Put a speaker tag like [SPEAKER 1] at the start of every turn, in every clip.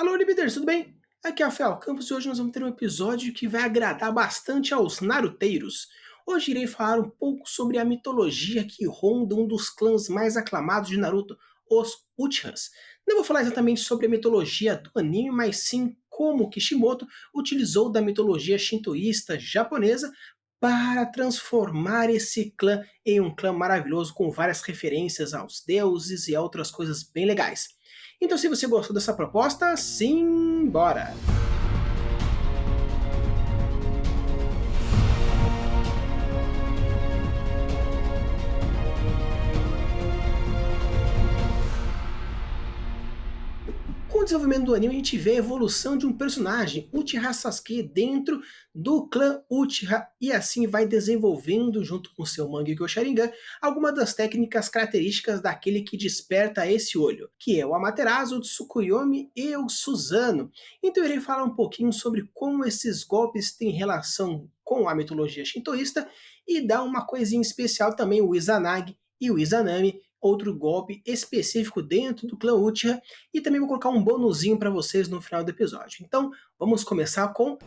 [SPEAKER 1] Alô, Libiders, tudo bem? Aqui é o Rafael Campos e hoje nós vamos ter um episódio que vai agradar bastante aos naruteiros. Hoje irei falar um pouco sobre a mitologia que ronda um dos clãs mais aclamados de Naruto, os Uchihas. Não vou falar exatamente sobre a mitologia do anime, mas sim como Kishimoto utilizou da mitologia shintoísta japonesa para transformar esse clã em um clã maravilhoso com várias referências aos deuses e a outras coisas bem legais. Então, se você gostou dessa proposta, simbora! Com o desenvolvimento do anime, a gente vê a evolução de um personagem, Uchiha Sasuke, dentro do clã Uchiha, e assim vai desenvolvendo, junto com seu Mangekyo Sharingan, algumas das técnicas características daquele que desperta esse olho, que é o Amaterasu, o Tsukuyomi e o Susanoo. Então eu irei falar um pouquinho sobre como esses golpes têm relação com a mitologia shintoísta, e dar uma coisinha especial também, o Izanagi e o Izanami, outro golpe específico dentro do clã Uchiha, e também vou colocar um bonuzinho para vocês no final do episódio. Então, vamos começar com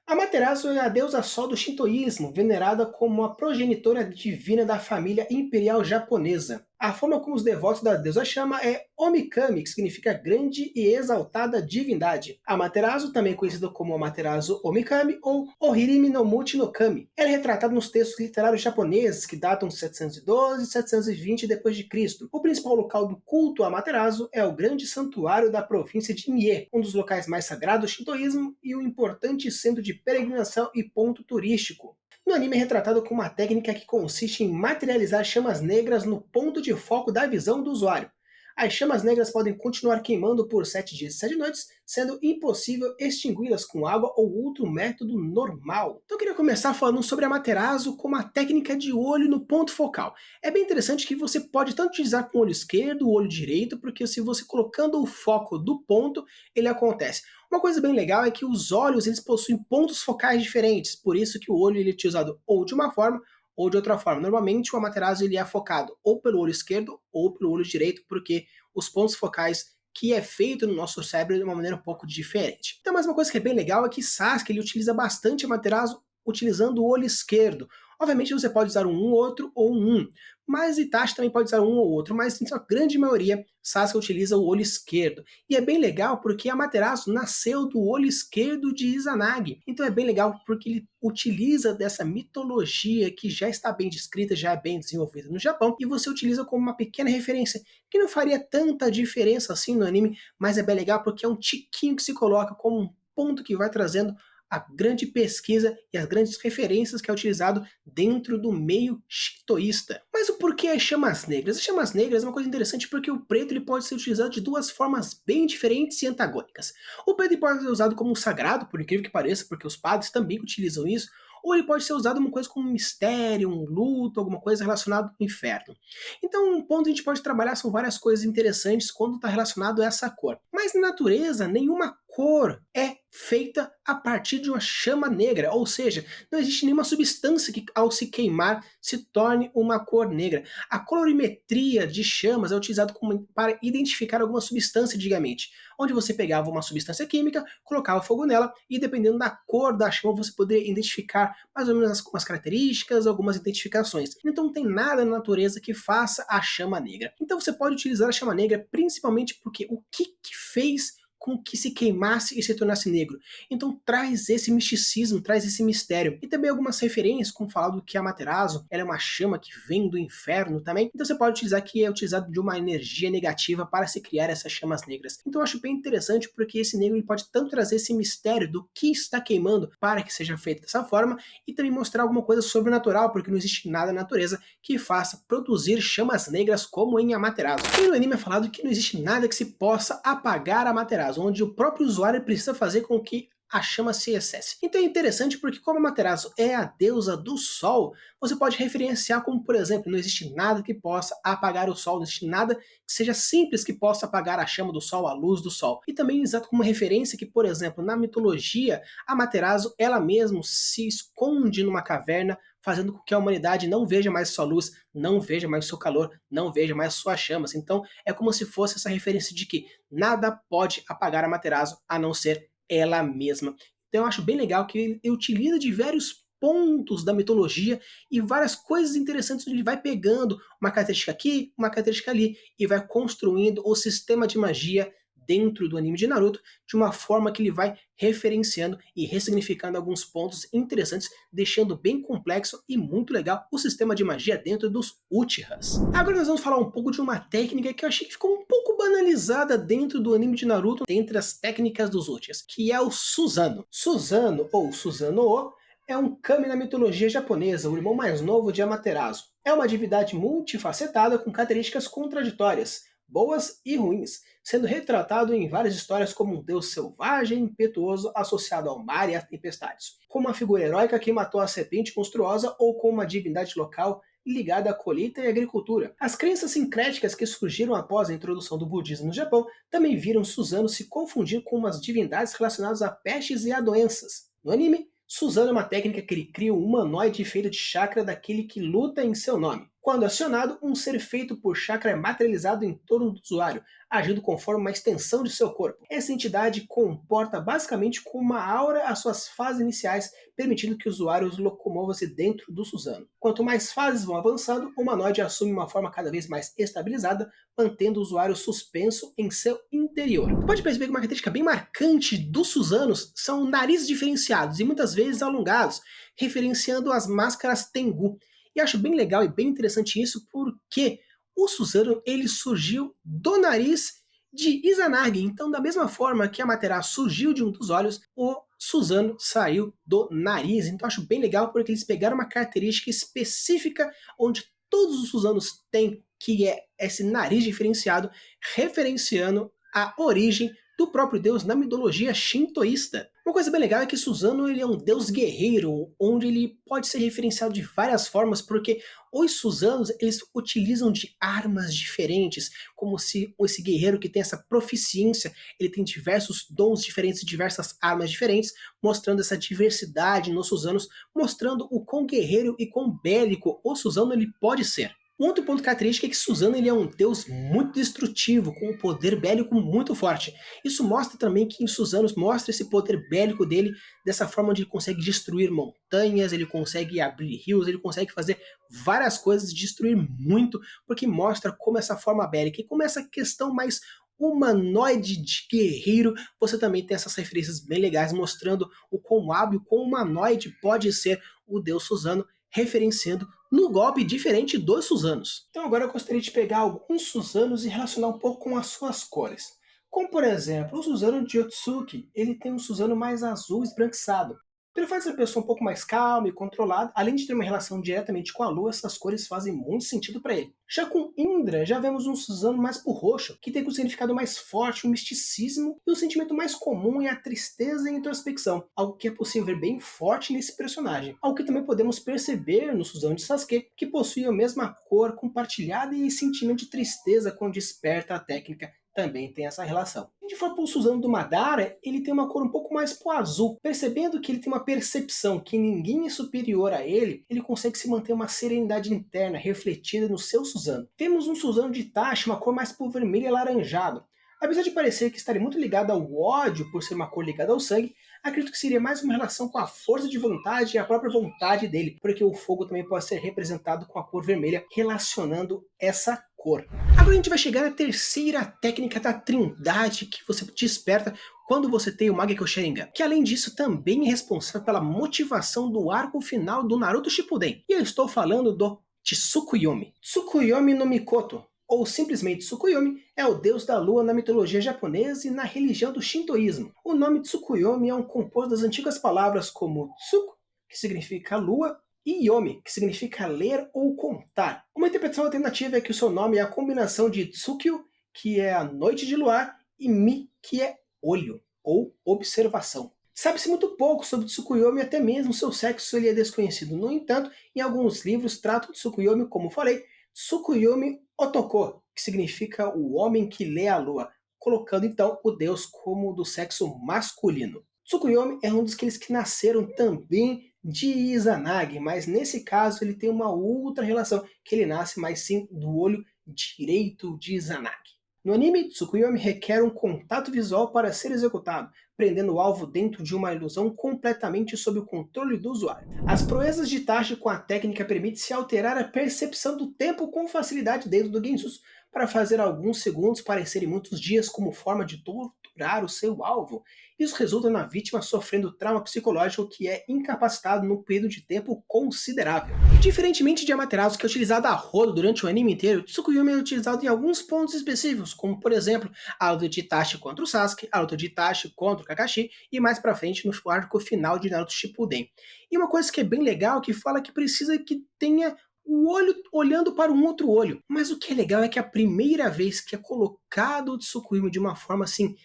[SPEAKER 1] Amaterasu é a deusa sol do shintoísmo, venerada como a progenitora divina da família imperial japonesa. A forma como os devotos da deusa chama é Omikami, que significa grande e exaltada divindade. Amaterasu, também conhecida como Amaterasu Omikami ou Ohirimi no Muchi no Kami. Ela é retratada nos textos literários japoneses que datam de 712 e 720 d.C. O principal local do culto a Amaterasu é o grande santuário da província de Mie, um dos locais mais sagrados do shintoísmo e um importante centro de peregrinação e ponto turístico. No anime é retratado com uma técnica que consiste em materializar chamas negras no ponto de foco da visão do usuário. As chamas negras podem continuar queimando por 7 dias e 7 noites, sendo impossível extingui-las com água ou outro método normal. Então eu queria começar falando sobre a Amaterasu como a técnica de olho no ponto focal. É bem interessante que você pode tanto utilizar com o olho esquerdo ou o olho direito, porque se você colocando o foco do ponto, ele acontece. Uma coisa bem legal é que os olhos eles possuem pontos focais diferentes, por isso que o olho ele é utilizado ou de uma forma ou de outra forma. Normalmente o Amaterasu ele é focado ou pelo olho esquerdo ou pelo olho direito, porque os pontos focais que é feito no nosso cérebro de uma maneira um pouco diferente. Então, mais uma coisa que é bem legal é que Sasuke ele utiliza bastante Amaterasu utilizando o olho esquerdo. Obviamente você pode usar um outro ou um, mas Itachi também pode usar um ou outro, mas em sua grande maioria Sasuke utiliza o olho esquerdo. E é bem legal porque Amaterasu nasceu do olho esquerdo de Izanagi. Então é bem legal porque ele utiliza dessa mitologia que já está bem descrita, já é bem desenvolvida no Japão, e você utiliza como uma pequena referência, que não faria tanta diferença assim no anime, mas é bem legal porque é um tiquinho que se coloca como um ponto que vai trazendo a grande pesquisa e as grandes referências que é utilizado dentro do meio shintoísta. Mas o porquê as chamas negras? As chamas negras é uma coisa interessante porque o preto ele pode ser utilizado de duas formas bem diferentes e antagônicas. O preto pode ser usado como um sagrado, por incrível que pareça, porque os padres também utilizam isso, ou ele pode ser usado uma coisa como um mistério, um luto, alguma coisa relacionada ao inferno. Então, um ponto que a gente pode trabalhar são várias coisas interessantes quando está relacionado a essa cor. Mas na natureza, nenhuma cor é feita a partir de uma chama negra, ou seja, não existe nenhuma substância que ao se queimar se torne uma cor negra. A colorimetria de chamas é utilizada para identificar alguma substância antigamente, onde você pegava uma substância química, colocava fogo nela e dependendo da cor da chama você poderia identificar mais ou menos algumas características, algumas identificações. Então não tem nada na natureza que faça a chama negra. Então você pode utilizar a chama negra principalmente porque o que fez com que se queimasse e se tornasse negro. Então traz esse misticismo, traz esse mistério. E também algumas referências, como falado que a Amaterasu ela é uma chama que vem do inferno também. Então você pode utilizar que é utilizado de uma energia negativa para se criar essas chamas negras. Então eu acho bem interessante porque esse negro ele pode tanto trazer esse mistério do que está queimando para que seja feito dessa forma e também mostrar alguma coisa sobrenatural, porque não existe nada na natureza que faça produzir chamas negras como em Amaterasu. E no anime é falado que não existe nada que se possa apagar a Amaterasu, onde o próprio usuário precisa fazer com que a chama se cesse. Então é interessante porque como a Amaterasu é a deusa do sol, você pode referenciar como, por exemplo, não existe nada que possa apagar o sol, não existe nada que seja simples que possa apagar a chama do sol, a luz do sol. E também exato como referência que, por exemplo, na mitologia, a Amaterasu ela mesma se esconde numa caverna fazendo com que a humanidade não veja mais sua luz, não veja mais seu calor, não veja mais suas chamas. Então é como se fosse essa referência de que nada pode apagar a Amaterasu a não ser ela mesma. Então eu acho bem legal que ele utiliza de vários pontos da mitologia e várias coisas interessantes onde ele vai pegando uma característica aqui, uma característica ali e vai construindo o sistema de magia dentro do anime de Naruto de uma forma que ele vai referenciando e ressignificando alguns pontos interessantes, deixando bem complexo e muito legal o sistema de magia dentro dos Uchihas. Agora nós vamos falar um pouco de uma técnica que eu achei que ficou um pouco banalizada dentro do anime de Naruto, entre as técnicas dos Uchihas, que é o Susanoo. Susanoo, ou Susanoo, é um kami na mitologia japonesa, o irmão mais novo de Amaterasu. É uma divindade multifacetada com características contraditórias, boas e ruins, sendo retratado em várias histórias como um deus selvagem e impetuoso associado ao mar e às tempestades, como uma figura heróica que matou a serpente monstruosa ou como uma divindade local ligada à colheita e agricultura. As crenças sincréticas que surgiram após a introdução do budismo no Japão também viram Susanoo se confundir com umas divindades relacionadas a pestes e a doenças. No anime, Susanoo é uma técnica que ele cria um humanoide feito de chakra daquele que luta em seu nome. Quando acionado, um ser feito por chakra é materializado em torno do usuário, agindo conforme uma extensão de seu corpo. Essa entidade comporta basicamente como uma aura as suas fases iniciais, permitindo que o usuário locomova-se dentro do Susanoo. Quanto mais fases vão avançando, o humanoide assume uma forma cada vez mais estabilizada, mantendo o usuário suspenso em seu interior. Você pode perceber que uma característica bem marcante dos Susanos são narizes diferenciados e muitas vezes alongados, referenciando as máscaras Tengu. E acho bem legal e bem interessante isso porque o Susanoo ele surgiu do nariz de Izanagi. Então, da mesma forma que a Amaterasu surgiu de um dos olhos, o Susanoo saiu do nariz. Então, acho bem legal porque eles pegaram uma característica específica onde todos os Susanos têm, que é esse nariz diferenciado, referenciando a origem do próprio deus na mitologia shintoísta. Uma coisa bem legal é que Susanoo ele é um deus guerreiro, onde ele pode ser referenciado de várias formas, porque os Susanos eles utilizam de armas diferentes, como se esse guerreiro que tem essa proficiência, ele tem diversos dons diferentes, diversas armas diferentes, mostrando essa diversidade nos Susanos, mostrando o quão guerreiro e quão bélico o Susanoo ele pode ser. Um outro ponto característico é que Susanoo ele é um deus muito destrutivo, com um poder bélico muito forte. Isso mostra também que em Susanoo mostra esse poder bélico dele dessa forma onde ele consegue destruir montanhas, ele consegue abrir rios, ele consegue fazer várias coisas, destruir muito, porque mostra como essa forma bélica e como essa questão mais humanoide de guerreiro, você também tem essas referências bem legais mostrando o quão hábil, quão humanoide pode ser o deus Susanoo, referenciando no golpe diferente dos Susanos. Então agora eu gostaria de pegar alguns Susanos e relacionar um pouco com as suas cores. Como por exemplo, o Susanoo de Otsuki, ele tem um Susanoo mais azul esbranquiçado. Pelo fato de ser uma pessoa um pouco mais calma e controlada, além de ter uma relação diretamente com a lua, essas cores fazem muito sentido para ele. Já com Indra, já vemos um Susanoo mais pro roxo, que tem um significado mais forte, um misticismo, e o sentimento mais comum é a tristeza e a introspecção, algo que é possível ver bem forte nesse personagem. Algo que também podemos perceber no Susanoo de Sasuke, que possui a mesma cor compartilhada e sentimento de tristeza quando desperta a técnica também tem essa relação. Se a gente for para o Susanoo do Madara, ele tem uma cor um pouco mais pro azul. Percebendo que ele tem uma percepção que ninguém é superior a ele, ele consegue se manter uma serenidade interna refletida no seu Susanoo. Temos um Susanoo de Itachi, uma cor mais pro vermelho e alaranjado. Apesar de parecer que estaria muito ligado ao ódio por ser uma cor ligada ao sangue, acredito que seria mais uma relação com a força de vontade e a própria vontade dele, porque o fogo também pode ser representado com a cor vermelha, relacionando essa cor. Agora a gente vai chegar na terceira técnica da trindade que você desperta quando você tem o Mangekyou Sharingan, que além disso também é responsável pela motivação do arco final do Naruto Shippuden. E eu estou falando do Tsukuyomi. Tsukuyomi no Mikoto, ou simplesmente Tsukuyomi, é o deus da lua na mitologia japonesa e na religião do Shintoísmo. O nome Tsukuyomi é um composto das antigas palavras como Tsuku, que significa lua, e Yomi, que significa ler ou contar. Uma interpretação alternativa é que o seu nome é a combinação de Tsukyo, que é a noite de luar, e Mi, que é olho, ou observação. Sabe-se muito pouco sobre Tsukuyomi, até mesmo seu sexo ele é desconhecido. No entanto, em alguns livros tratam Tsukuyomi, como falei, Tsukuyomi Otoko, que significa o homem que lê a lua, colocando então o deus como do sexo masculino. Tsukuyomi é um dos que nasceram também de Izanagi, mas nesse caso ele tem uma outra relação, que ele nasce mais sim do olho direito de Izanagi. No anime, Tsukuyomi requer um contato visual para ser executado, prendendo o alvo dentro de uma ilusão completamente sob o controle do usuário. As proezas de Itachi com a técnica permitem-se alterar a percepção do tempo com facilidade dentro do Genjutsu, para fazer alguns segundos parecerem muitos dias como forma de torturar o seu alvo. Isso resulta na vítima sofrendo trauma psicológico que é incapacitado num período de tempo considerável. Diferentemente de Amaterasu, que é utilizado a rodo durante o anime inteiro, Tsukuyomi é utilizado em alguns pontos específicos, como por exemplo, a luta de Itachi contra o Sasuke, a luta de Itachi contra o Kakashi, e mais pra frente no arco final de Naruto Shippuden. E uma coisa que é bem legal, que fala que precisa que tenha o olho olhando para um outro olho. Mas o que é legal é que a primeira vez que é colocado o Tsukuyomi de uma forma assim,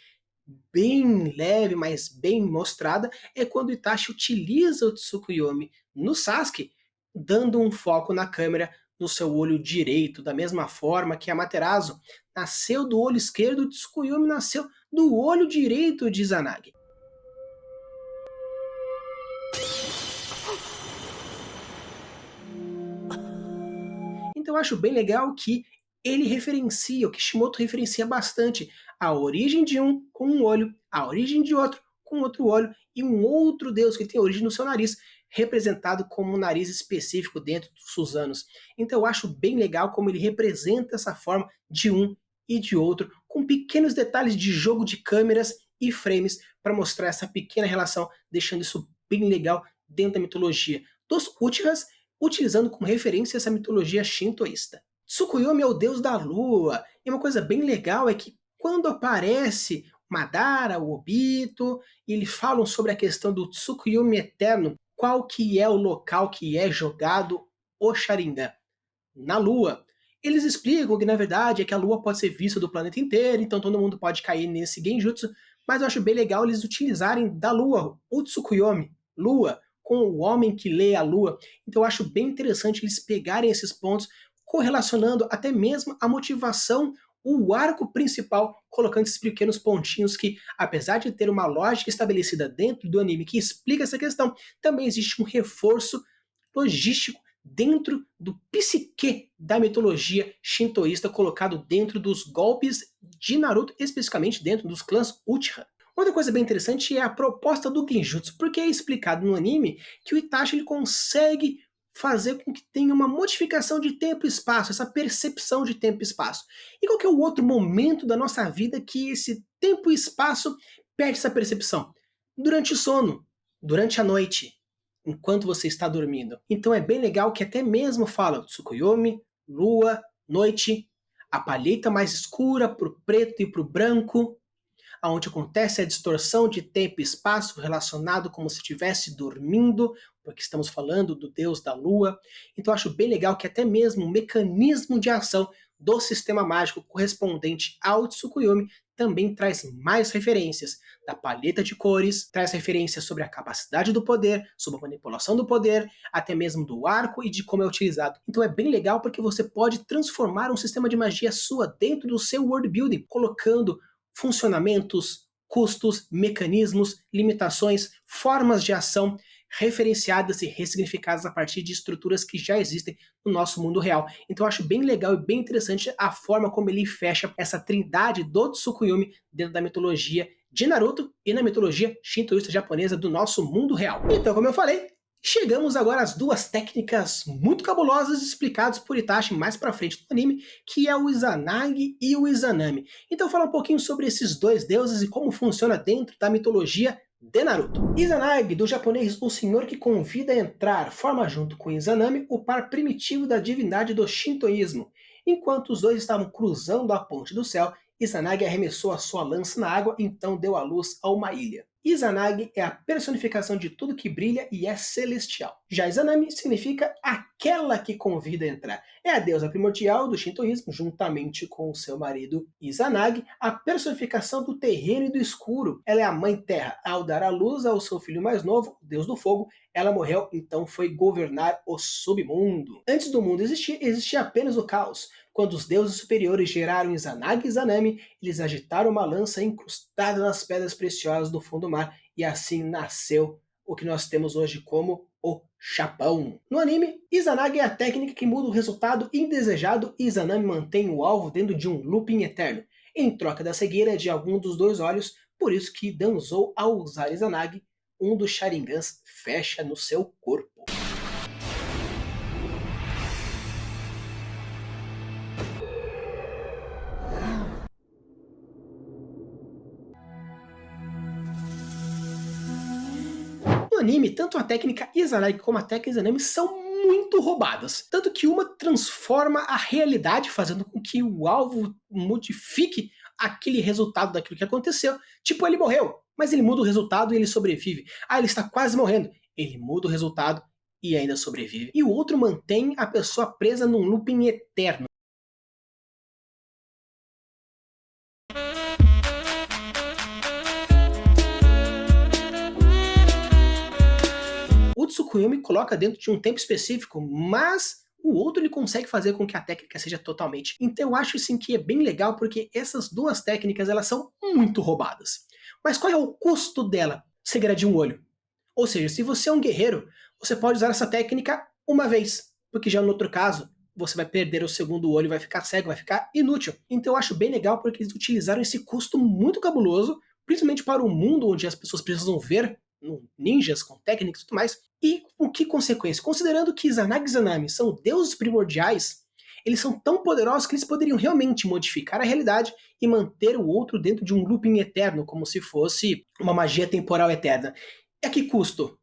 [SPEAKER 1] bem leve, mas bem mostrada, é quando Itachi utiliza o Tsukuyomi no Sasuke, dando um foco na câmera no seu olho direito, da mesma forma que Amaterasu nasceu do olho esquerdo, Tsukuyomi nasceu do olho direito de Izanagi. Então eu acho bem legal que ele referencia, o Kishimoto referencia bastante a origem de um com um olho, a origem de outro com outro olho, e um outro deus que tem origem no seu nariz, representado como um nariz específico dentro dos Suzanos. Então eu acho bem legal como ele representa essa forma de um e de outro, com pequenos detalhes de jogo de câmeras e frames para mostrar essa pequena relação, deixando isso bem legal dentro da mitologia dos Uchihas, utilizando como referência essa mitologia shintoísta. Tsukuyomi é o deus da lua, e uma coisa bem legal é que quando aparece Madara, o Obito, e eles falam sobre a questão do Tsukuyomi eterno, qual que é o local que é jogado o Sharingan? Na lua. Eles explicam que na verdade é que a lua pode ser vista do planeta inteiro, então todo mundo pode cair nesse genjutsu, mas eu acho bem legal eles utilizarem da lua, o Tsukuyomi, lua, com o homem que lê a lua. Então eu acho bem interessante eles pegarem esses pontos, correlacionando até mesmo a motivação, o arco principal, colocando esses pequenos pontinhos que, apesar de ter uma lógica estabelecida dentro do anime que explica essa questão, também existe um reforço logístico dentro do psique da mitologia shintoísta, colocado dentro dos golpes de Naruto, especificamente dentro dos clãs Uchiha. Outra coisa bem interessante é a proposta do Genjutsu, porque é explicado no anime que o Itachi ele consegue fazer com que tenha uma modificação de tempo e espaço, essa percepção de tempo e espaço. E qual que é o outro momento da nossa vida que esse tempo e espaço perde essa percepção? Durante o sono, durante a noite, enquanto você está dormindo. Então é bem legal que até mesmo fala Tsukuyomi, lua, noite, a palheta mais escura pro preto e pro branco, onde acontece a distorção de tempo e espaço relacionado como se estivesse dormindo, porque estamos falando do deus da lua. Então acho bem legal que até mesmo o mecanismo de ação do sistema mágico correspondente ao Tsukuyomi também traz mais referências da paleta de cores, traz referências sobre a capacidade do poder, sobre a manipulação do poder, até mesmo do arco e de como é utilizado. Então é bem legal porque você pode transformar um sistema de magia sua dentro do seu world building, colocando funcionamentos, custos, mecanismos, limitações, formas de ação referenciadas e ressignificadas a partir de estruturas que já existem no nosso mundo real. Então eu acho bem legal e bem interessante a forma como ele fecha essa trindade do Tsukuyomi dentro da mitologia de Naruto e na mitologia shintoísta japonesa do nosso mundo real. Então, como eu falei, chegamos agora às duas técnicas muito cabulosas explicadas por Itachi mais pra frente no anime, que é o Izanagi e o Izanami. Então fala um pouquinho sobre esses dois deuses e como funciona dentro da mitologia de Naruto. Izanagi, do japonês o senhor que convida a entrar, forma junto com Izanami o par primitivo da divindade do shintoísmo. Enquanto os dois estavam cruzando a ponte do céu, Izanagi arremessou a sua lança na água, então deu à luz a uma ilha. Izanagi é a personificação de tudo que brilha e é celestial. Já Izanami significa aquela que convida a entrar. É a deusa primordial do shintoísmo, juntamente com o seu marido Izanagi, a personificação do terreno e do escuro. Ela é a mãe terra. Ao dar à luz ao seu filho mais novo, o deus do fogo, ela morreu, então foi governar o submundo. Antes do mundo existir, existia apenas o caos. Quando os deuses superiores geraram Izanagi e Izanami, eles agitaram uma lança incrustada nas pedras preciosas do fundo do mar e assim nasceu o que nós temos hoje como o chapão. No anime, Izanagi é a técnica que muda o resultado indesejado e Izanami mantém o alvo dentro de um looping eterno, em troca da cegueira de algum dos dois olhos, por isso que Danzou, ao usar Izanagi, um dos Sharingans fecha no seu corpo. No anime, tanto a técnica Izanagi como a técnica Izanami são muito roubadas. Tanto que uma transforma a realidade, fazendo com que o alvo modifique aquele resultado daquilo que aconteceu. Tipo, ele morreu, mas ele muda o resultado e ele sobrevive. Ah, ele está quase morrendo. Ele muda o resultado e ainda sobrevive. E o outro mantém a pessoa presa num looping eterno. O Tsukuyomi coloca dentro de um tempo específico, mas o outro ele consegue fazer com que a técnica seja totalmente. Então eu acho assim que é bem legal porque essas duas técnicas elas são muito roubadas. Mas qual é o custo dela? Cegueira de um olho. Ou seja, se você é um guerreiro, você pode usar essa técnica uma vez, porque já no outro caso você vai perder o segundo olho, vai ficar cego, vai ficar inútil. Então eu acho bem legal porque eles utilizaram esse custo muito cabuloso, principalmente para um mundo onde as pessoas precisam ver ninjas com técnicas e tudo mais. E com que consequência? Considerando que Izanagi e Izanami são deuses primordiais, eles são tão poderosos que eles poderiam realmente modificar a realidade e manter o outro dentro de um looping eterno, como se fosse uma magia temporal eterna. E a que custo?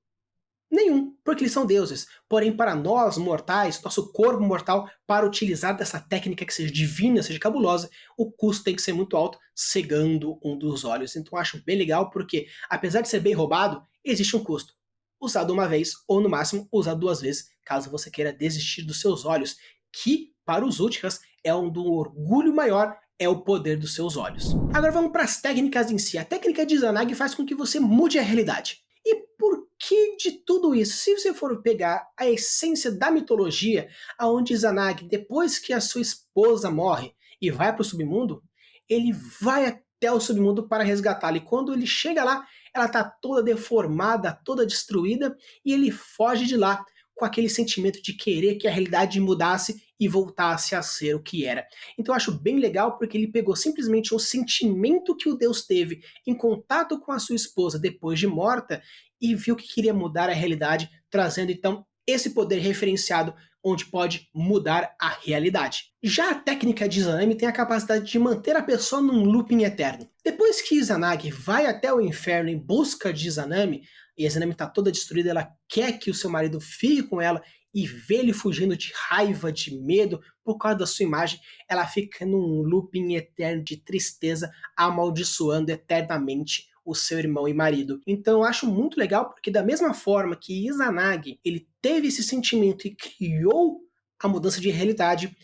[SPEAKER 1] Nenhum, porque eles são deuses. Porém, para nós, mortais, nosso corpo mortal, para utilizar dessa técnica que seja divina, seja cabulosa, o custo tem que ser muito alto, cegando um dos olhos. Então eu acho bem legal, porque apesar de ser bem roubado, existe um custo. Usado uma vez, ou no máximo, usado duas vezes, caso você queira desistir dos seus olhos, que, para os Uchihas, é um do orgulho maior, é o poder dos seus olhos. Agora vamos para as técnicas em si. A técnica de Izanagi faz com que você mude a realidade. E por que de tudo isso? Se você for pegar a essência da mitologia, aonde Izanagi, depois que a sua esposa morre e vai para o submundo, ele vai até o submundo para resgatá-la. E quando ele chega lá, ela está toda deformada, toda destruída, e ele foge de lá com aquele sentimento de querer que a realidade mudasse e voltasse a ser o que era. Então eu acho bem legal porque ele pegou simplesmente um sentimento que o Deus teve em contato com a sua esposa depois de morta e viu que queria mudar a realidade, trazendo então esse poder referenciado onde pode mudar a realidade. Já a técnica de Izanami tem a capacidade de manter a pessoa num looping eterno. Depois que Izanagi vai até o inferno em busca de Izanami, e a Izanami está toda destruída, ela quer que o seu marido fique com ela e vê ele fugindo de raiva, de medo, por causa da sua imagem, ela fica num looping eterno de tristeza, amaldiçoando eternamente o seu irmão e marido. Então eu acho muito legal porque da mesma forma que Izanagi ele teve esse sentimento e criou a mudança de realidade,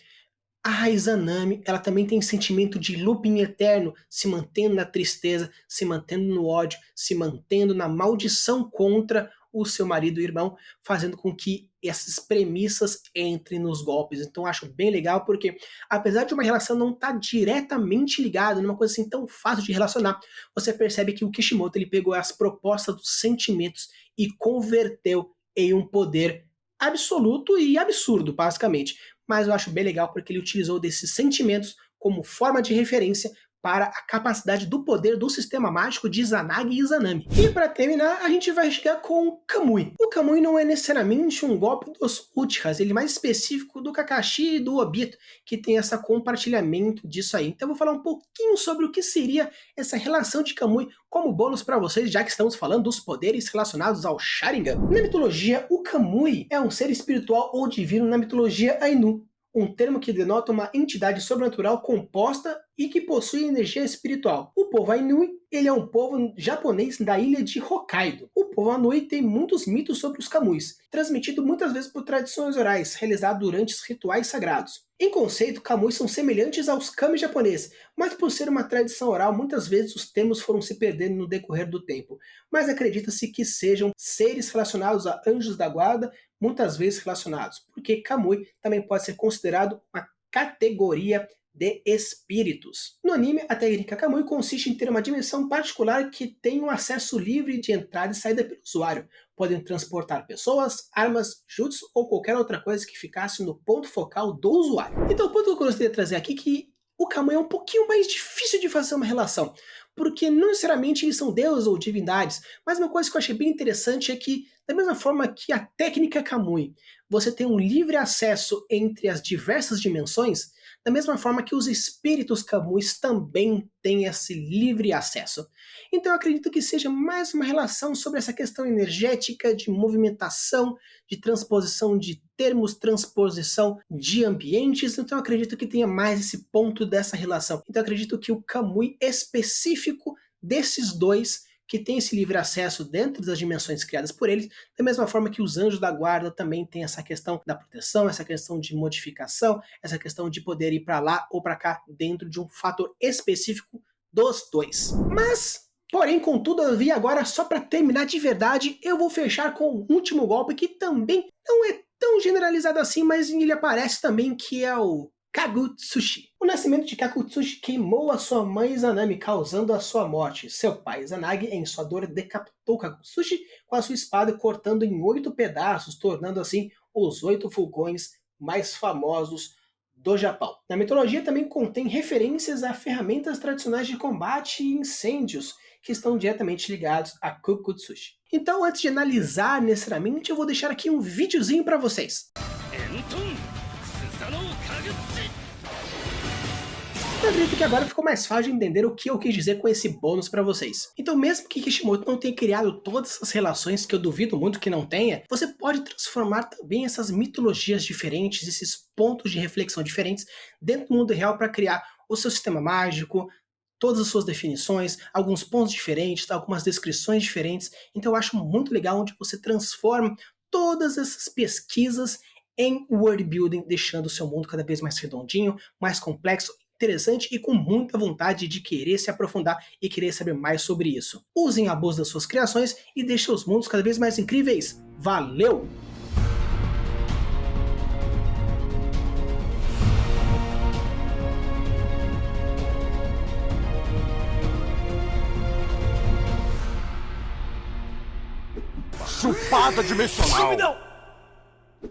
[SPEAKER 1] a Izanami, ela também tem sentimento de looping eterno, se mantendo na tristeza, se mantendo no ódio, se mantendo na maldição contra o seu marido e irmão, fazendo com que essas premissas entrem nos golpes. Então acho bem legal porque, apesar de uma relação não estar diretamente ligada, numa coisa assim tão fácil de relacionar, você percebe que o Kishimoto ele pegou as propostas dos sentimentos e converteu em um poder absoluto e absurdo, basicamente. Mas eu acho bem legal porque ele utilizou desses sentimentos como forma de referência para a capacidade do poder do sistema mágico de Izanagi e Izanami. E para terminar, a gente vai chegar com o Kamui. O Kamui não é necessariamente um golpe dos Uchihas, ele é mais específico do Kakashi e do Obito, que tem esse compartilhamento disso aí. Então eu vou falar um pouquinho sobre o que seria essa relação de Kamui como bônus para vocês, já que estamos falando dos poderes relacionados ao Sharingan. Na mitologia, o Kamui é um ser espiritual ou divino na mitologia Ainu, um termo que denota uma entidade sobrenatural composta e que possui energia espiritual. O povo Ainu, ele é um povo japonês da ilha de Hokkaido. O povo Ainu tem muitos mitos sobre os Kamuis, transmitido muitas vezes por tradições orais, realizadas durante os rituais sagrados. Em conceito, Kamuis são semelhantes aos Kami japoneses, mas por ser uma tradição oral, muitas vezes os termos foram se perdendo no decorrer do tempo. Mas acredita-se que sejam seres relacionados a anjos da guarda, muitas vezes relacionados, porque Kamui também pode ser considerado uma categoria de espíritos. No anime, a técnica Kamui consiste em ter uma dimensão particular que tem um acesso livre de entrada e saída pelo usuário, podendo transportar pessoas, armas, jutsu ou qualquer outra coisa que ficasse no ponto focal do usuário. Então o ponto que eu gostaria de trazer aqui é que o Kamui é um pouquinho mais difícil de fazer uma relação, porque não necessariamente eles são deuses ou divindades, mas uma coisa que eu achei bem interessante é que, da mesma forma que a técnica Kamui, você tem um livre acesso entre as diversas dimensões, da mesma forma que os espíritos Kamuis também têm esse livre acesso. Então eu acredito que seja mais uma relação sobre essa questão energética, de movimentação, de transposição de termos, transposição de ambientes, então eu acredito que tenha mais esse ponto dessa relação. Então eu acredito que o Kamui específico desses dois que tem esse livre acesso dentro das dimensões criadas por eles, da mesma forma que os anjos da guarda também têm essa questão da proteção, essa questão de modificação, essa questão de poder ir para lá ou para cá dentro de um fator específico dos dois. Mas, porém, contudo, agora, só para terminar de verdade, eu vou fechar com o último golpe que também não é tão generalizado assim, mas ele aparece também, que é o Kagutsushi. O nascimento de Kagutsushi queimou a sua mãe Izanami, causando a sua morte. Seu pai Izanagi, em sua dor, decapitou Kagutsushi com a sua espada, cortando em 8 pedaços, tornando assim os 8 vulcões mais famosos do Japão. Na mitologia também contém referências a ferramentas tradicionais de combate e incêndios, que estão diretamente ligados a Kagutsushi. Então, antes de analisar necessariamente, eu vou deixar aqui um videozinho para vocês. Eu acredito que agora ficou mais fácil de entender o que eu quis dizer com esse bônus para vocês. Então, mesmo que Kishimoto não tenha criado todas essas relações, que eu duvido muito que não tenha, você pode transformar também essas mitologias diferentes, esses pontos de reflexão diferentes dentro do mundo real para criar o seu sistema mágico, todas as suas definições, alguns pontos diferentes, algumas descrições diferentes. Então eu acho muito legal onde você transforma todas essas pesquisas em world building, deixando o seu mundo cada vez mais redondinho, mais complexo, interessante e com muita vontade de querer se aprofundar e querer saber mais sobre isso. Usem a voz das suas criações e deixem os mundos cada vez mais incríveis. Valeu!
[SPEAKER 2] Chupada dimensional!